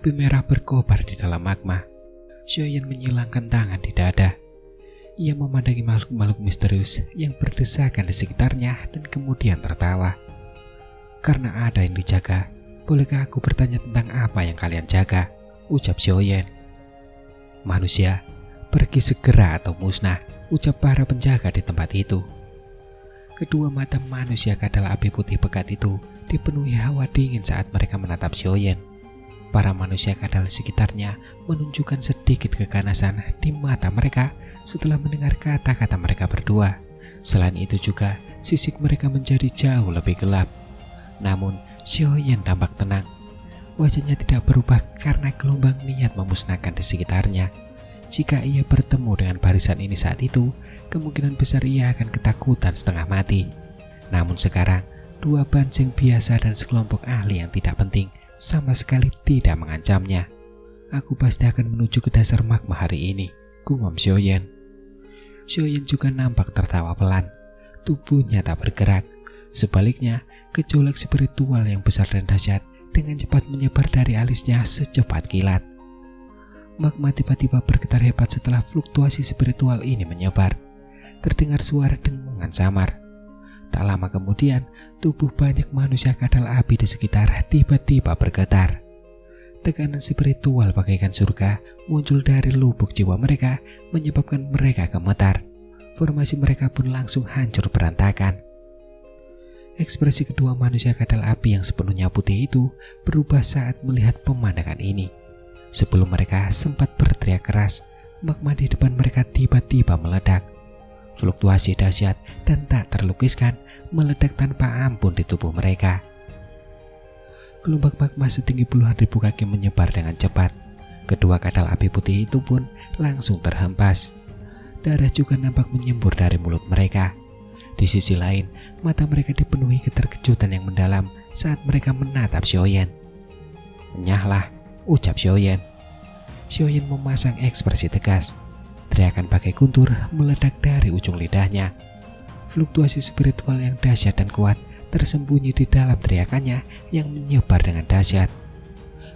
Api merah berkobar di dalam magma. Xiaoyan menyilangkan tangan di dada. Ia memandangi makhluk-makhluk misterius yang berdesakan di sekitarnya dan kemudian tertawa. Karena ada yang dijaga, bolehkah aku bertanya tentang apa yang kalian jaga? Ucap Xiaoyan. Manusia, pergi segera atau musnah, ucap para penjaga di tempat itu. Kedua mata manusia kadal api putih pekat itu dipenuhi hawa dingin saat mereka menatap Xiaoyan. Para manusia kadal sekitarnya menunjukkan sedikit keganasan di mata mereka setelah mendengar kata-kata mereka berdua. Selain itu juga, sisik mereka menjadi jauh lebih gelap. Namun, Xiaoyan tampak tenang. Wajahnya tidak berubah karena gelombang niat memusnahkan di sekitarnya. Jika ia bertemu dengan barisan ini saat itu, kemungkinan besar ia akan ketakutan setengah mati. Namun sekarang, dua banseng biasa dan sekelompok ahli yang tidak penting sama sekali tidak mengancamnya. Aku pasti akan menuju ke dasar magma hari ini, gumam Xiaoyan. Xiaoyan juga nampak tertawa pelan. Tubuhnya tak bergerak. Sebaliknya, gejolak spiritual yang besar dan dahsyat dengan cepat menyebar dari alisnya secepat kilat. Magma tiba-tiba bergetar hebat setelah fluktuasi spiritual ini menyebar. Terdengar suara dengungan samar. Tak lama kemudian, tubuh banyak manusia kadal api di sekitar tiba-tiba bergetar. Tekanan spiritual bagaikan surga muncul dari lubuk jiwa mereka, menyebabkan mereka gemetar. Formasi mereka pun langsung hancur berantakan. Ekspresi kedua manusia kadal api yang sepenuhnya putih itu berubah saat melihat pemandangan ini. Sebelum mereka sempat berteriak keras, magma di depan mereka tiba-tiba meledak. Fluktuasi dahsyat dan tak terlukiskan meledak tanpa ampun di tubuh mereka. Gelombang magma setinggi puluhan ribu kaki menyebar dengan cepat. Kedua kadal api putih itu pun langsung terhempas. Darah juga nampak menyembur dari mulut mereka. Di sisi lain, mata mereka dipenuhi keterkejutan yang mendalam saat mereka menatap Xiaoyan. Nyahlah, ucap Xiaoyan. Xiaoyan memasang ekspresi tegas. Teriakan bagai guntur meledak dari ujung lidahnya. Fluktuasi spiritual yang dahsyat dan kuat tersembunyi di dalam teriakannya yang menyebar dengan dahsyat.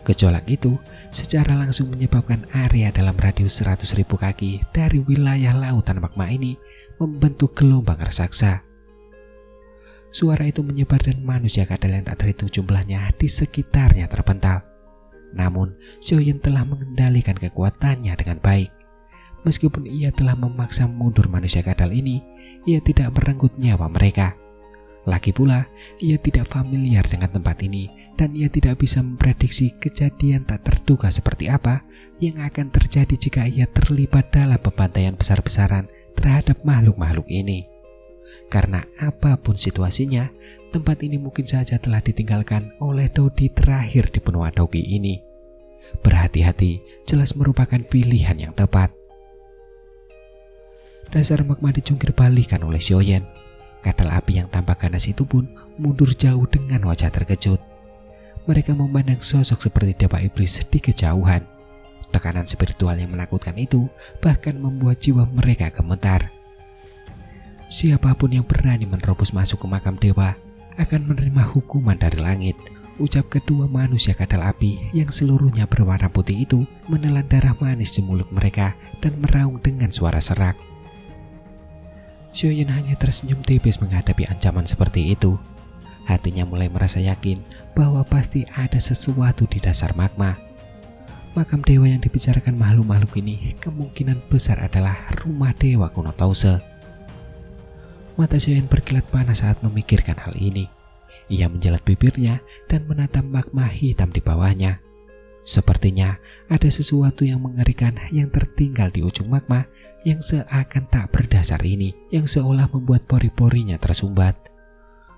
Gejolak itu secara langsung menyebabkan area dalam radius 100.000 kaki dari wilayah lautan magma ini membentuk gelombang raksasa. Suara itu menyebar dan manusia kadal yang tak terhitung jumlahnya di sekitarnya terpental. Namun, Xiaoyan telah mengendalikan kekuatannya dengan baik. Meskipun ia telah memaksa mundur manusia kadal ini, ia tidak merenggut nyawa mereka. Lagi pula, ia tidak familiar dengan tempat ini dan ia tidak bisa memprediksi kejadian tak terduga seperti apa yang akan terjadi jika ia terlibat dalam pembantaian besar-besaran terhadap makhluk-makhluk ini. Karena apapun situasinya, tempat ini mungkin saja telah ditinggalkan oleh Dodi terakhir di benua Dogi ini. Berhati-hati jelas merupakan pilihan yang tepat. Dasar magma dijungkir balikan oleh Xiaoyan. Kadal api yang tampak ganas itu pun mundur jauh dengan wajah terkejut. Mereka memandang sosok seperti dewa iblis di kejauhan. Tekanan spiritual yang menakutkan itu bahkan membuat jiwa mereka gemetar. Siapapun yang berani menerobos masuk ke makam dewa akan menerima hukuman dari langit, ucap kedua manusia kadal api yang seluruhnya berwarna putih itu menelan darah manis di mulut mereka dan meraung dengan suara serak. Xiaoyan hanya tersenyum tipis menghadapi ancaman seperti itu. Hatinya mulai merasa yakin bahwa pasti ada sesuatu di dasar magma. Makam dewa yang dibicarakan makhluk-makhluk ini kemungkinan besar adalah rumah dewa kuno Tause. Mata Xiaoyan berkilat panas saat memikirkan hal ini. Ia menjelat bibirnya dan menatap magma hitam di bawahnya. Sepertinya ada sesuatu yang mengerikan yang tertinggal di ujung magma yang seakan tak berdasar ini, yang seolah membuat pori-porinya tersumbat.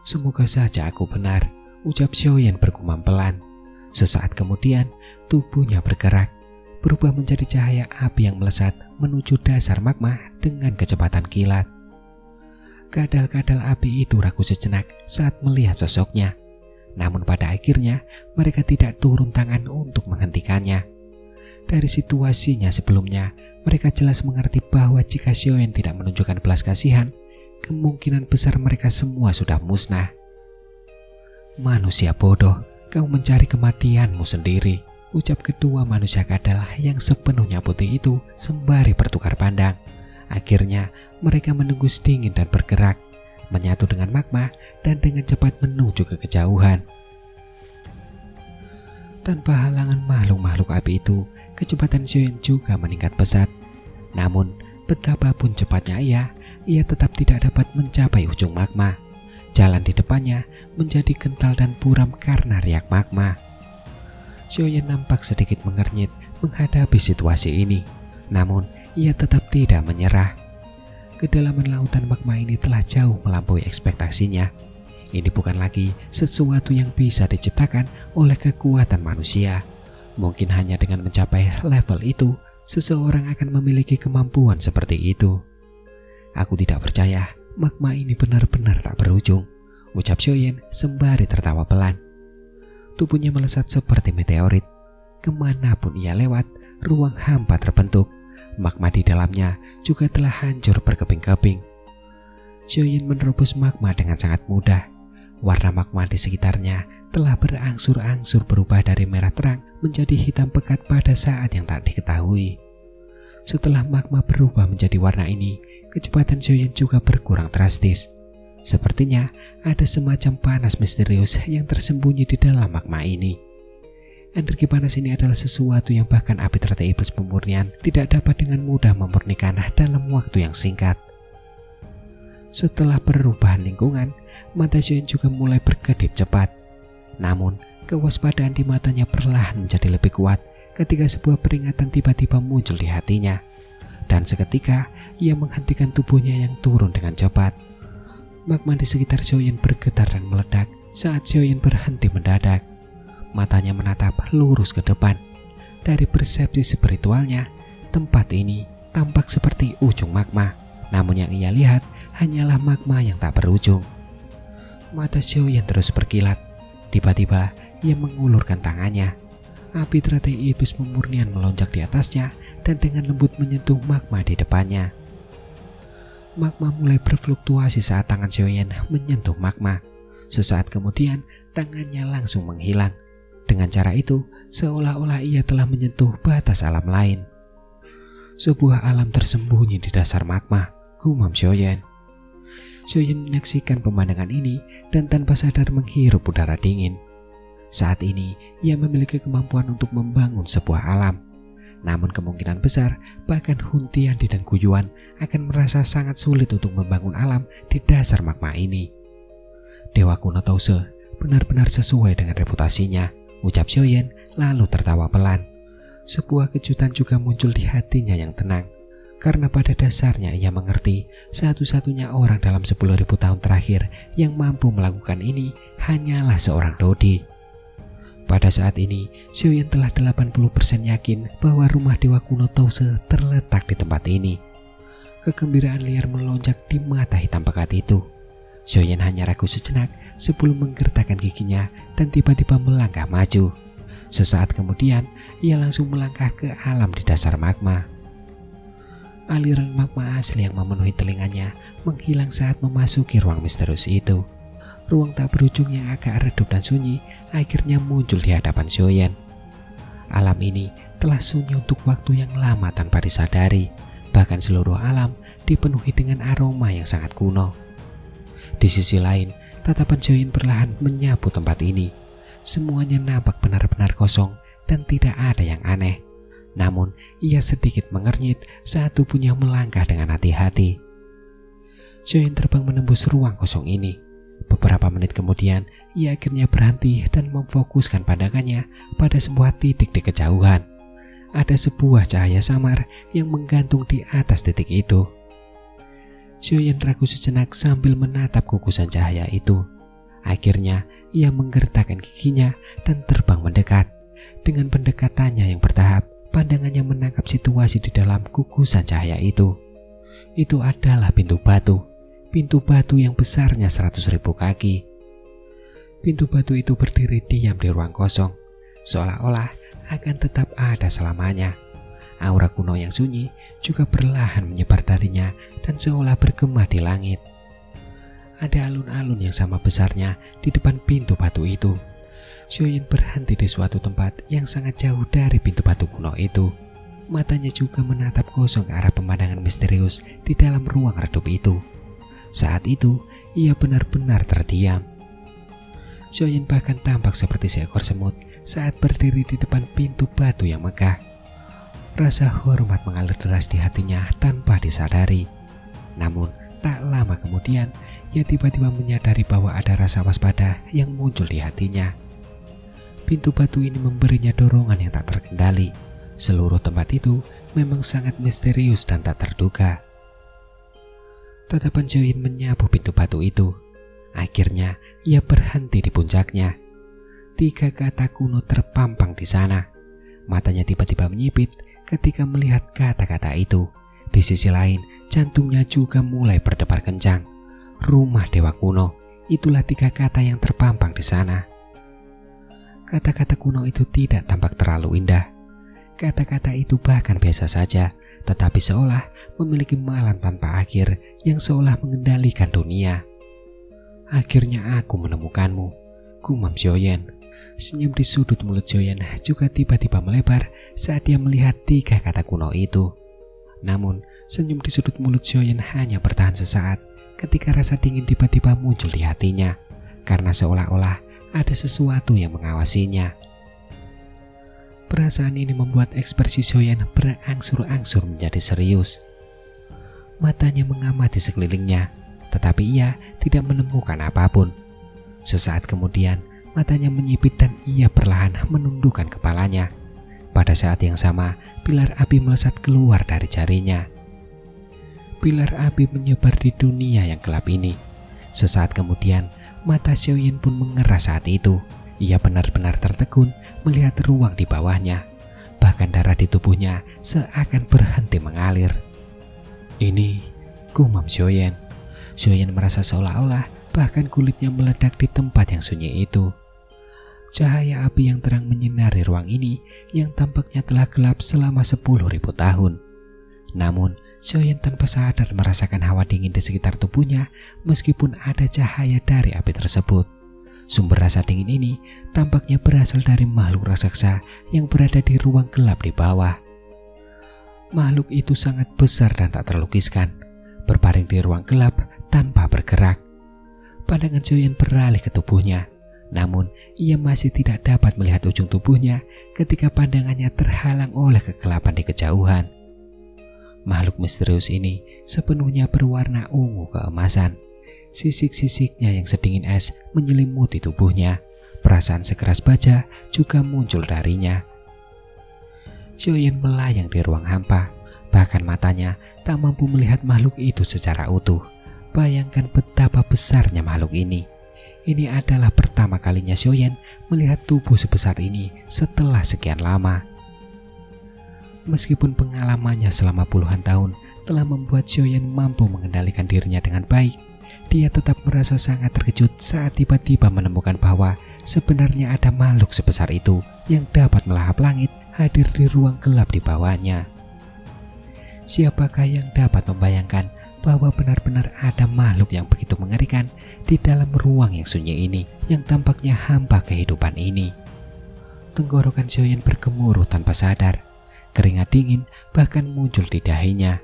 Semoga saja aku benar, ucap Xiaoyan bergumam pelan. Sesaat kemudian, tubuhnya bergerak, berubah menjadi cahaya api yang melesat menuju dasar magma dengan kecepatan kilat. Kadal-kadal api itu ragu sejenak saat melihat sosoknya. Namun pada akhirnya, mereka tidak turun tangan untuk menghentikannya. Dari situasinya sebelumnya, mereka jelas mengerti bahwa jika Xiaoyan tidak menunjukkan belas kasihan, kemungkinan besar mereka semua sudah musnah. Manusia bodoh, kau mencari kematianmu sendiri, ucap kedua manusia kadal yang sepenuhnya putih itu sembari bertukar pandang. Akhirnya mereka menembus dingin dan bergerak, menyatu dengan magma dan dengan cepat menuju ke kejauhan. Tanpa halangan makhluk-makhluk api itu, kecepatan Xiaoyan juga meningkat pesat. Namun, betapapun cepatnya ia tetap tidak dapat mencapai ujung magma. Jalan di depannya menjadi kental dan buram karena riak magma. Xiaoyan nampak sedikit mengernyit menghadapi situasi ini. Namun, ia tetap tidak menyerah. Kedalaman lautan magma ini telah jauh melampaui ekspektasinya. Ini bukan lagi sesuatu yang bisa diciptakan oleh kekuatan manusia. Mungkin hanya dengan mencapai level itu, seseorang akan memiliki kemampuan seperti itu. Aku tidak percaya magma ini benar-benar tak berujung, ucap Xiaoyan sembari tertawa pelan. Tubuhnya melesat seperti meteorit. Kemanapun ia lewat, ruang hampa terbentuk. Magma di dalamnya juga telah hancur berkeping-keping. Xiaoyan menerobos magma dengan sangat mudah. Warna magma di sekitarnya telah berangsur-angsur berubah dari merah terang menjadi hitam pekat pada saat yang tak diketahui. Setelah magma berubah menjadi warna ini, kecepatan Xiaoyan juga berkurang drastis. Sepertinya ada semacam panas misterius yang tersembunyi di dalam magma ini. Energi panas ini adalah sesuatu yang bahkan api teratai iblis pemurnian tidak dapat dengan mudah memurnikan dalam waktu yang singkat. Setelah perubahan lingkungan, mata Xiaoyan juga mulai berkedip cepat. Namun, kewaspadaan di matanya perlahan menjadi lebih kuat ketika sebuah peringatan tiba-tiba muncul di hatinya. Dan seketika, ia menghentikan tubuhnya yang turun dengan cepat. Magma di sekitar Xiaoyan bergetar dan meledak saat Xiaoyan berhenti mendadak. Matanya menatap lurus ke depan. Dari persepsi spiritualnya, tempat ini tampak seperti ujung magma. Namun yang ia lihat hanyalah magma yang tak berujung. Mata Xiaoyan terus berkilat. Tiba-tiba ia mengulurkan tangannya. Api teratai iblis pemurnian melonjak di atasnya dan dengan lembut menyentuh magma di depannya. Magma mulai berfluktuasi saat tangan Xiaoyan menyentuh magma. Sesaat kemudian tangannya langsung menghilang. Dengan cara itu, seolah-olah ia telah menyentuh batas alam lain. Sebuah alam tersembunyi di dasar magma, gumam Xiaoyan. Xiaoyan menyaksikan pemandangan ini dan tanpa sadar menghirup udara dingin. Saat ini, ia memiliki kemampuan untuk membangun sebuah alam. Namun kemungkinan besar, bahkan Huntiandi dan Guyuan akan merasa sangat sulit untuk membangun alam di dasar magma ini. Dewa kuno Tause benar-benar sesuai dengan reputasinya, ucap Xiaoyan lalu tertawa pelan. Sebuah kejutan juga muncul di hatinya yang tenang, karena pada dasarnya ia mengerti satu-satunya orang dalam 10.000 tahun terakhir yang mampu melakukan ini hanyalah seorang Dodi. Pada saat ini, Xiaoyan telah 80% yakin bahwa rumah Dewa kuno Tause terletak di tempat ini. Kegembiraan liar melonjak di mata hitam pekat itu. Xiaoyan hanya ragu sejenak sebelum menggertakkan giginya dan tiba-tiba melangkah maju. Sesaat kemudian, ia langsung melangkah ke alam di dasar magma. Aliran magma asli yang memenuhi telinganya menghilang saat memasuki ruang misterius itu. Ruang tak berujung yang agak redup dan sunyi akhirnya muncul di hadapan Xiaoyan. Alam ini telah sunyi untuk waktu yang lama tanpa disadari. Bahkan seluruh alam dipenuhi dengan aroma yang sangat kuno. Di sisi lain, tatapan Xiaoyan perlahan menyapu tempat ini. Semuanya nampak benar-benar kosong dan tidak ada yang aneh. Namun, ia sedikit mengernyit saat tubuhnya melangkah dengan hati-hati. Xiaoyan terbang menembus ruang kosong ini. Beberapa menit kemudian, ia akhirnya berhenti dan memfokuskan pandangannya pada sebuah titik di kejauhan. Ada sebuah cahaya samar yang menggantung di atas titik itu. Xiaoyan ragu sejenak sambil menatap gugusan cahaya itu. Akhirnya, ia menggertakkan giginya dan terbang mendekat. Dengan pendekatannya yang bertahap, pandangannya menangkap situasi di dalam gugusan cahaya itu. Itu adalah pintu batu. Pintu batu yang besarnya 100.000 kaki. Pintu batu itu berdiri diam di ruang kosong, seolah-olah akan tetap ada selamanya. Aura kuno yang sunyi juga perlahan menyebar darinya dan seolah bergema di langit. Ada alun-alun yang sama besarnya di depan pintu batu itu. Xiaoyan berhenti di suatu tempat yang sangat jauh dari pintu batu kuno itu. Matanya juga menatap kosong ke arah pemandangan misterius di dalam ruang redup itu. Saat itu, ia benar-benar terdiam. Xiaoyan bahkan tampak seperti seekor semut saat berdiri di depan pintu batu yang megah. Rasa hormat mengalir deras di hatinya tanpa disadari. Namun, tak lama kemudian, ia tiba-tiba menyadari bahwa ada rasa waspada yang muncul di hatinya. Pintu batu ini memberinya dorongan yang tak terkendali. Seluruh tempat itu memang sangat misterius dan tak terduga. Tatapan Xiaoyan menyapu pintu batu itu. Akhirnya, ia berhenti di puncaknya. 3 kata kuno terpampang di sana. Matanya tiba-tiba menyipit ketika melihat kata-kata itu. Di sisi lain, jantungnya juga mulai berdebar kencang. Rumah dewa kuno, itulah 3 kata yang terpampang di sana. Kata-kata kuno itu tidak tampak terlalu indah. Kata-kata itu bahkan biasa saja, tetapi seolah memiliki malam tanpa akhir yang seolah mengendalikan dunia. Akhirnya aku menemukanmu, gumam Xiaoyan. Senyum di sudut mulut Xiaoyan juga tiba-tiba melebar saat dia melihat 3 kata kuno itu. Namun, senyum di sudut mulut Xiaoyan hanya bertahan sesaat ketika rasa dingin tiba-tiba muncul di hatinya, karena seolah-olah ada sesuatu yang mengawasinya. Perasaan ini membuat ekspresi Xiaoyan berangsur-angsur menjadi serius. Matanya mengamati sekelilingnya, tetapi ia tidak menemukan apapun. Sesaat kemudian, matanya menyipit dan ia perlahan menundukkan kepalanya. Pada saat yang sama, pilar api melesat keluar dari jarinya. Pilar api menyebar di dunia yang gelap ini. Sesaat kemudian, mata Xiaoyan pun mengeras saat itu. Ia benar-benar tertegun melihat ruang di bawahnya. Bahkan darah di tubuhnya seakan berhenti mengalir. Ini, gumam Xiaoyan. Xiaoyan merasa seolah-olah bahkan kulitnya meledak di tempat yang sunyi itu. Cahaya api yang terang menyinari ruang ini yang tampaknya telah gelap selama 10.000 tahun. Namun, Xiaoyan tanpa sadar merasakan hawa dingin di sekitar tubuhnya meskipun ada cahaya dari api tersebut. Sumber rasa dingin ini tampaknya berasal dari makhluk raksasa yang berada di ruang gelap di bawah. Makhluk itu sangat besar dan tak terlukiskan, berbaring di ruang gelap tanpa bergerak. Pandangan Xiaoyan beralih ke tubuhnya, namun ia masih tidak dapat melihat ujung tubuhnya ketika pandangannya terhalang oleh kegelapan di kejauhan. Makhluk misterius ini sepenuhnya berwarna ungu keemasan. Sisik-sisiknya yang sedingin es menyelimuti tubuhnya. Perasaan sekeras baja juga muncul darinya. Xiaoyan melayang di ruang hampa. Bahkan matanya tak mampu melihat makhluk itu secara utuh. Bayangkan betapa besarnya makhluk ini. Ini adalah pertama kalinya Xiaoyan melihat tubuh sebesar ini setelah sekian lama. Meskipun pengalamannya selama puluhan tahun telah membuat Xiaoyan mampu mengendalikan dirinya dengan baik, dia tetap merasa sangat terkejut saat tiba-tiba menemukan bahwa sebenarnya ada makhluk sebesar itu yang dapat melahap langit hadir di ruang gelap di bawahnya. Siapakah yang dapat membayangkan bahwa benar-benar ada makhluk yang begitu mengerikan di dalam ruang yang sunyi ini, yang tampaknya hampa kehidupan ini? Tenggorokan Xiaoyan bergemuruh tanpa sadar. Keringat dingin bahkan muncul di dahinya.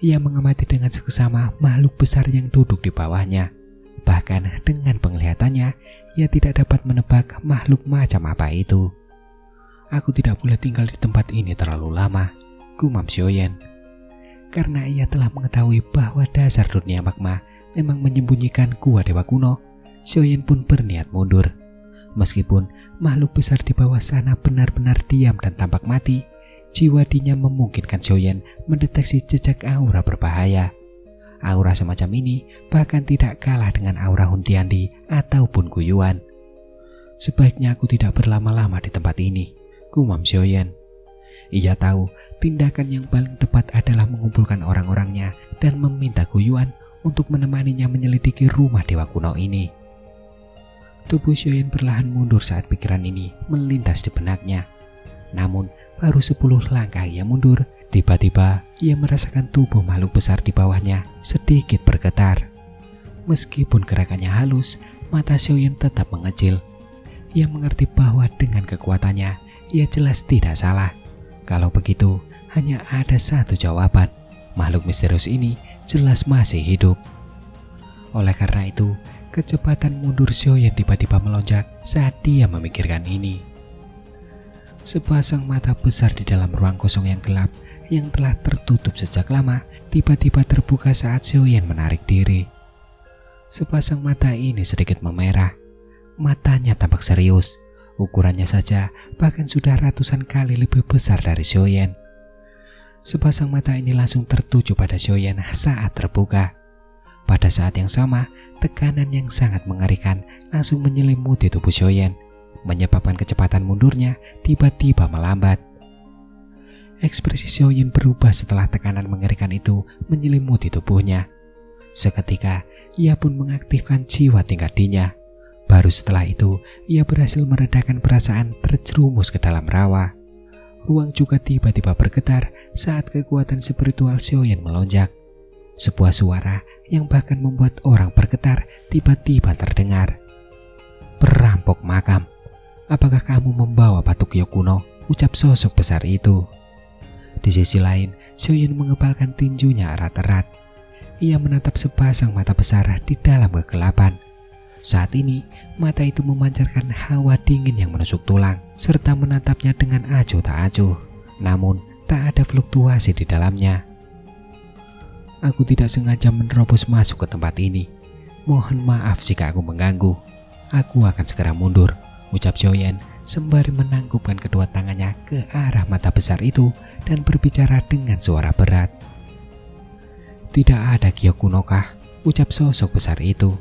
Ia mengamati dengan seksama makhluk besar yang duduk di bawahnya. Bahkan dengan penglihatannya, ia tidak dapat menebak makhluk macam apa itu. Aku tidak boleh tinggal di tempat ini terlalu lama, gumam Xiaoyan. Karena ia telah mengetahui bahwa dasar dunia magma memang menyembunyikan gua dewa kuno, Xiaoyan pun berniat mundur. Meskipun makhluk besar di bawah sana benar-benar diam dan tampak mati, jiwa dinya memungkinkan Xiaoyan mendeteksi jejak aura berbahaya. Aura semacam ini bahkan tidak kalah dengan aura Huntiandi ataupun Guyuan. Sebaiknya aku tidak berlama-lama di tempat ini, gumam Xiaoyan. Ia tahu tindakan yang paling tepat adalah mengumpulkan orang-orangnya dan meminta Guyuan untuk menemaninya menyelidiki rumah dewa kuno ini. Tubuh Xiaoyan perlahan mundur saat pikiran ini melintas di benaknya. Namun baru 10 langkah ia mundur, tiba-tiba ia merasakan tubuh makhluk besar di bawahnya sedikit bergetar. Meskipun gerakannya halus, mata Xiaoyan tetap mengecil. ia mengerti bahwa dengan kekuatannya, ia jelas tidak salah. Kalau begitu, hanya ada satu jawaban. Makhluk misterius ini jelas masih hidup. Oleh karena itu, kecepatan mundur Xiaoyan tiba-tiba melonjak saat dia memikirkan ini. Sepasang mata besar di dalam ruang kosong yang gelap yang telah tertutup sejak lama tiba-tiba terbuka saat Xiaoyan menarik diri. Sepasang mata ini sedikit memerah. Matanya tampak serius. Ukurannya saja bahkan sudah ratusan kali lebih besar dari Xiaoyan. Sepasang mata ini langsung tertuju pada Xiaoyan saat terbuka. Pada saat yang sama, tekanan yang sangat mengerikan langsung menyelimuti tubuh Xiaoyan, menyebabkan kecepatan mundurnya tiba-tiba melambat. Ekspresi Xiaoyan berubah setelah tekanan mengerikan itu menyelimuti tubuhnya. Seketika, ia pun mengaktifkan jiwa tingkat D-nya. Baru setelah itu, ia berhasil meredakan perasaan terjerumus ke dalam rawa. Ruang juga tiba-tiba bergetar saat kekuatan spiritual Xiaoyan melonjak. Sebuah suara yang bahkan membuat orang bergetar tiba-tiba terdengar. "Perampok makam, apakah kamu membawa batu giok kuno?" ucap sosok besar itu. Di sisi lain, Xiaoyan mengepalkan tinjunya erat-erat. Ia menatap sepasang mata besar di dalam kegelapan. Saat ini, mata itu memancarkan hawa dingin yang menusuk tulang, serta menatapnya dengan acuh tak acuh. Namun, tak ada fluktuasi di dalamnya. "Aku tidak sengaja menerobos masuk ke tempat ini. Mohon maaf jika aku mengganggu. Aku akan segera mundur," ucap Xiaoyan sembari menangkupkan kedua tangannya ke arah mata besar itu dan berbicara dengan suara berat. "Tidak ada giok kuno kah?" ucap sosok besar itu.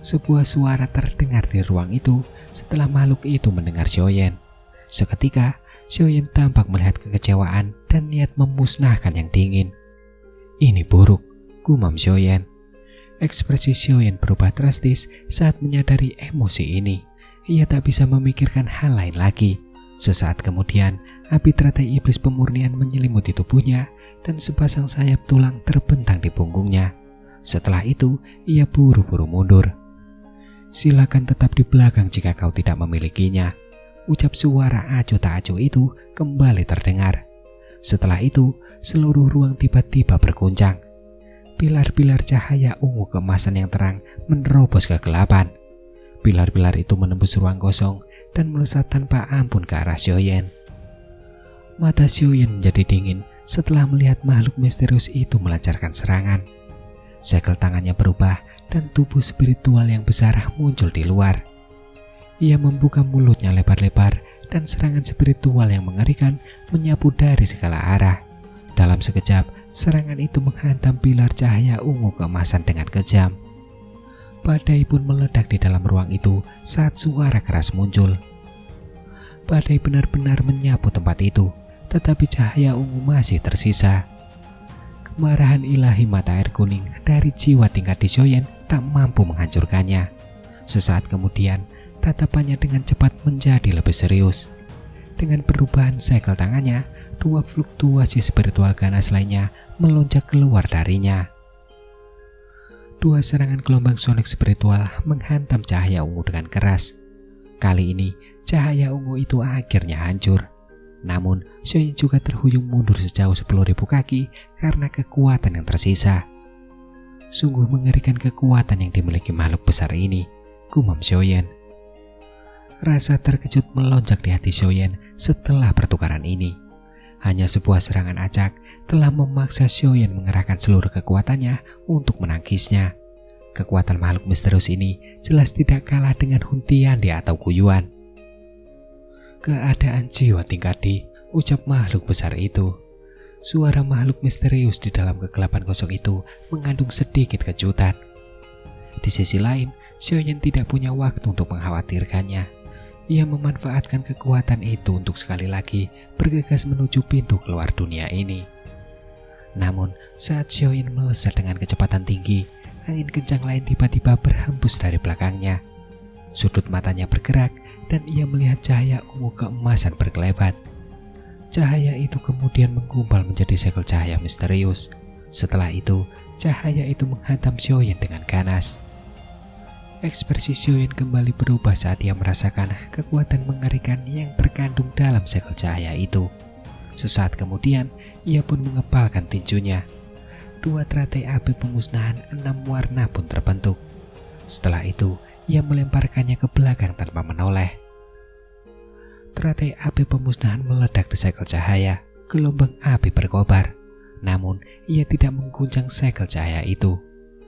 Sebuah suara terdengar di ruang itu setelah makhluk itu mendengar Xiaoyan. Seketika, Xiaoyan tampak melihat kekecewaan dan niat memusnahkan yang dingin. "Ini buruk," gumam Xiaoyan. Ekspresi Xiaoyan berubah drastis saat menyadari emosi ini. Ia tak bisa memikirkan hal lain lagi. Sesaat kemudian, api teratai iblis pemurnian menyelimuti tubuhnya dan sepasang sayap tulang terbentang di punggungnya. Setelah itu, ia buru-buru mundur. "Silakan tetap di belakang jika kau tidak memilikinya," ucap suara acuh tak acuh itu kembali terdengar. Setelah itu, seluruh ruang tiba-tiba berguncang. Pilar-pilar cahaya ungu keemasan yang terang menerobos kegelapan. Pilar-pilar itu menembus ruang kosong dan melesat tanpa ampun ke arah Xiaoyan. Mata Xiaoyan menjadi dingin setelah melihat makhluk misterius itu melancarkan serangan. Segel tangannya berubah dan tubuh spiritual yang besar muncul di luar. Ia membuka mulutnya lebar-lebar dan serangan spiritual yang mengerikan menyapu dari segala arah. Dalam sekejap, serangan itu menghantam pilar cahaya ungu keemasan dengan kejam. Badai pun meledak di dalam ruang itu saat suara keras muncul. Badai benar-benar menyapu tempat itu, tetapi cahaya ungu masih tersisa. Kemarahan ilahi mata air kuning dari jiwa tingkat di Xiaoyan tak mampu menghancurkannya. Sesaat kemudian, tatapannya dengan cepat menjadi lebih serius. Dengan perubahan segel tangannya, dua fluktuasi spiritual ganas lainnya melonjak keluar darinya. Dua serangan gelombang sonik spiritual menghantam cahaya ungu dengan keras. Kali ini, cahaya ungu itu akhirnya hancur. Namun, Xiaoyan juga terhuyung mundur sejauh 10.000 kaki karena kekuatan yang tersisa. Sungguh mengerikan kekuatan yang dimiliki makhluk besar ini, gumam Xiaoyan. Rasa terkejut melonjak di hati Xiaoyan setelah pertukaran ini. Hanya sebuah serangan acak telah memaksa Xiaoyan mengerahkan seluruh kekuatannya untuk menangkisnya. Kekuatan makhluk misterius ini jelas tidak kalah dengan Huntiandi atau Guyuan. "Keadaan jiwa tingkat D," ucap makhluk besar itu. Suara makhluk misterius di dalam kegelapan kosong itu mengandung sedikit kejutan. Di sisi lain, Xiaoyan tidak punya waktu untuk mengkhawatirkannya. Ia memanfaatkan kekuatan itu untuk sekali lagi bergegas menuju pintu keluar dunia ini. Namun, saat Xiaoyan melesat dengan kecepatan tinggi, angin kencang lain tiba-tiba berhembus dari belakangnya. Sudut matanya bergerak dan ia melihat cahaya ungu keemasan berkelebat. Cahaya itu kemudian menggumpal menjadi segel cahaya misterius. Setelah itu, cahaya itu menghantam Xiaoyan dengan ganas. Ekspresi Xiaoyan kembali berubah saat ia merasakan kekuatan mengerikan yang terkandung dalam segel cahaya itu. Sesaat kemudian, ia pun mengepalkan tinjunya. 2 teratai api pemusnahan 6 warna pun terbentuk. Setelah itu, ia melemparkannya ke belakang tanpa menoleh. Teratai api pemusnahan meledak di segel cahaya. Gelombang api berkobar. Namun, ia tidak mengguncang segel cahaya itu.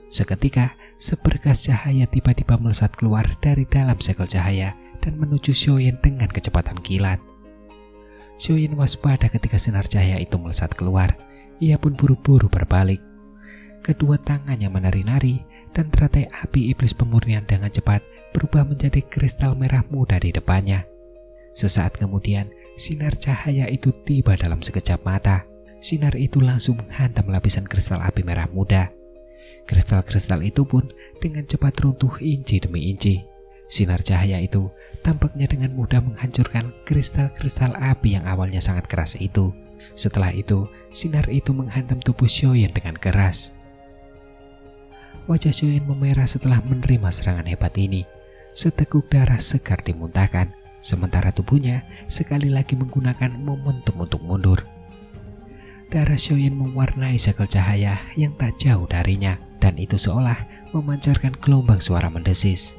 Seketika, seberkas cahaya tiba-tiba melesat keluar dari dalam segel cahaya dan menuju Xiaoyan dengan kecepatan kilat. Xiaoyan waspada ketika sinar cahaya itu melesat keluar. Ia pun buru-buru berbalik. Kedua tangannya menari-nari dan teratai api iblis pemurnian dengan cepat berubah menjadi kristal merah muda di depannya. Sesaat kemudian, sinar cahaya itu tiba dalam sekejap mata. Sinar itu langsung menghantam lapisan kristal api merah muda. Kristal-kristal itu pun dengan cepat runtuh inci demi inci. Sinar cahaya itu tampaknya dengan mudah menghancurkan kristal-kristal api yang awalnya sangat keras itu. Setelah itu, sinar itu menghantam tubuh Xiaoyan dengan keras. Wajah Xiaoyan memerah setelah menerima serangan hebat ini. Seteguk darah segar dimuntahkan, sementara tubuhnya sekali lagi menggunakan momentum untuk mundur. Darah Xiaoyan mewarnai segel cahaya yang tak jauh darinya, dan itu seolah memancarkan gelombang suara mendesis.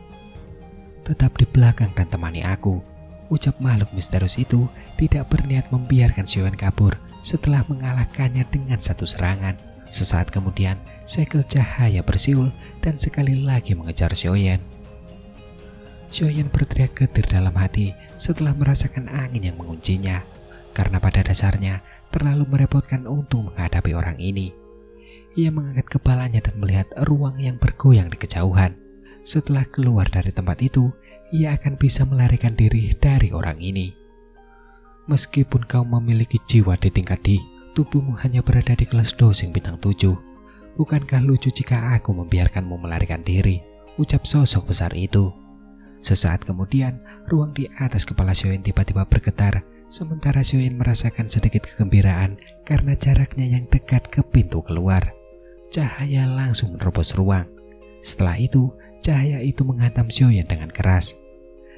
"Tetap di belakang dan temani aku," ucap makhluk misterius itu tidak berniat membiarkan Xiaoyan kabur setelah mengalahkannya dengan satu serangan. Sesaat kemudian, segel cahaya bersiul dan sekali lagi mengejar Xiaoyan. Xiaoyan berteriak getir dalam hati setelah merasakan angin yang menguncinya, karena pada dasarnya terlalu merepotkan untuk menghadapi orang ini. Ia mengangkat kepalanya dan melihat ruang yang bergoyang di kejauhan. Setelah keluar dari tempat itu, ia akan bisa melarikan diri dari orang ini. "Meskipun kau memiliki jiwa di tingkat D, tubuhmu hanya berada di kelas dosing bintang 7. Bukankah lucu jika aku membiarkanmu melarikan diri?" ucap sosok besar itu. Sesaat kemudian, ruang di atas kepala Xiaoyan tiba-tiba bergetar, sementara Xiaoyan merasakan sedikit kegembiraan karena jaraknya yang dekat ke pintu keluar. Cahaya langsung menerobos ruang. Setelah itu, cahaya itu menghantam Xiaoyan dengan keras.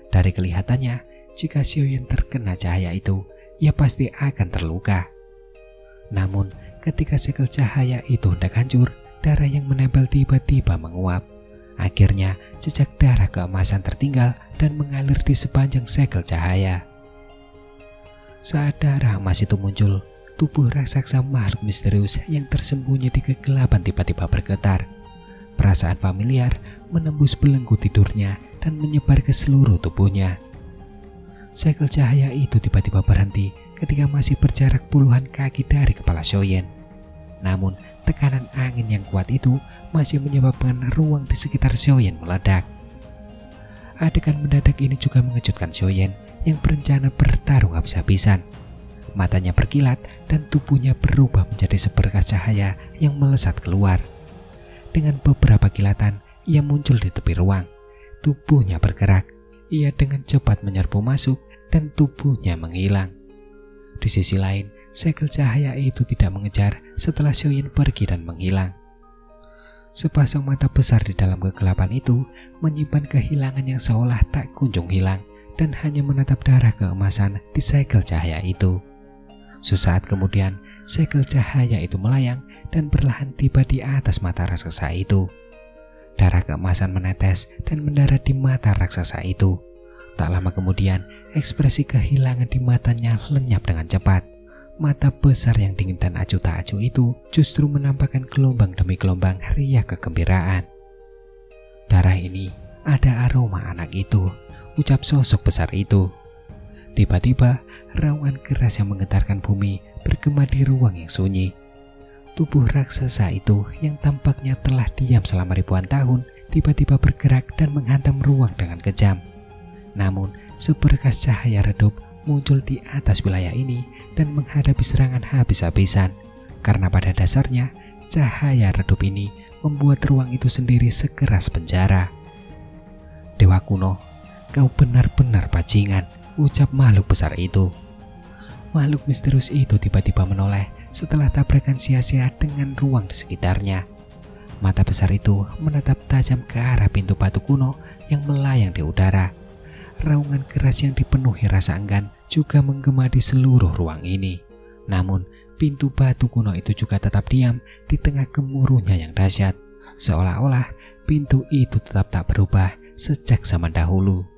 Dari kelihatannya, jika Xiaoyan terkena cahaya itu, ia pasti akan terluka. Namun, ketika segel cahaya itu hendak hancur, darah yang menempel tiba-tiba menguap. Akhirnya, jejak darah keemasan tertinggal dan mengalir di sepanjang segel cahaya. Saat darah emas itu muncul, tubuh raksasa makhluk misterius yang tersembunyi di kegelapan tiba-tiba bergetar. Perasaan familiar menembus belenggu tidurnya dan menyebar ke seluruh tubuhnya. Segel cahaya itu tiba-tiba berhenti ketika masih berjarak puluhan kaki dari kepala Xiaoyan. Namun, tekanan angin yang kuat itu masih menyebabkan ruang di sekitar Xiaoyan meledak. Adegan mendadak ini juga mengejutkan Xiaoyan yang berencana bertarung habis-habisan. Matanya berkilat dan tubuhnya berubah menjadi seberkas cahaya yang melesat keluar. Dengan beberapa kilatan, ia muncul di tepi ruang. Tubuhnya bergerak. Ia dengan cepat menyerbu masuk dan tubuhnya menghilang. Di sisi lain, segel cahaya itu tidak mengejar setelah Xiaoyan pergi dan menghilang. Sepasang mata besar di dalam kegelapan itu menyimpan kehilangan yang seolah tak kunjung hilang dan hanya menatap darah keemasan di segel cahaya itu. Sesaat kemudian, segel cahaya itu melayang dan perlahan tiba di atas mata raksasa itu. Darah keemasan menetes dan mendarat di mata raksasa itu. Tak lama kemudian, ekspresi kehilangan di matanya lenyap dengan cepat. Mata besar yang dingin dan acuh tak acuh itu justru menampakkan gelombang demi gelombang riak kegembiraan. "Darah ini ada aroma anak itu," ucap sosok besar itu. Tiba-tiba, raungan keras yang menggetarkan bumi bergema di ruang yang sunyi. Tubuh raksasa itu yang tampaknya telah diam selama ribuan tahun tiba-tiba bergerak dan menghantam ruang dengan kejam. Namun, seberkas cahaya redup muncul di atas wilayah ini dan menghadapi serangan habis-habisan. Karena pada dasarnya, cahaya redup ini membuat ruang itu sendiri sekeras penjara. "Dewa kuno, kau benar-benar bajingan," ucap makhluk besar itu. Makhluk misterius itu tiba-tiba menoleh setelah tabrakan sia-sia dengan ruang di sekitarnya. Mata besar itu menatap tajam ke arah pintu batu kuno yang melayang di udara. Raungan keras yang dipenuhi rasa enggan juga menggema di seluruh ruang ini. Namun, pintu batu kuno itu juga tetap diam di tengah gemuruhnya yang dahsyat. Seolah-olah pintu itu tetap tak berubah sejak zaman dahulu.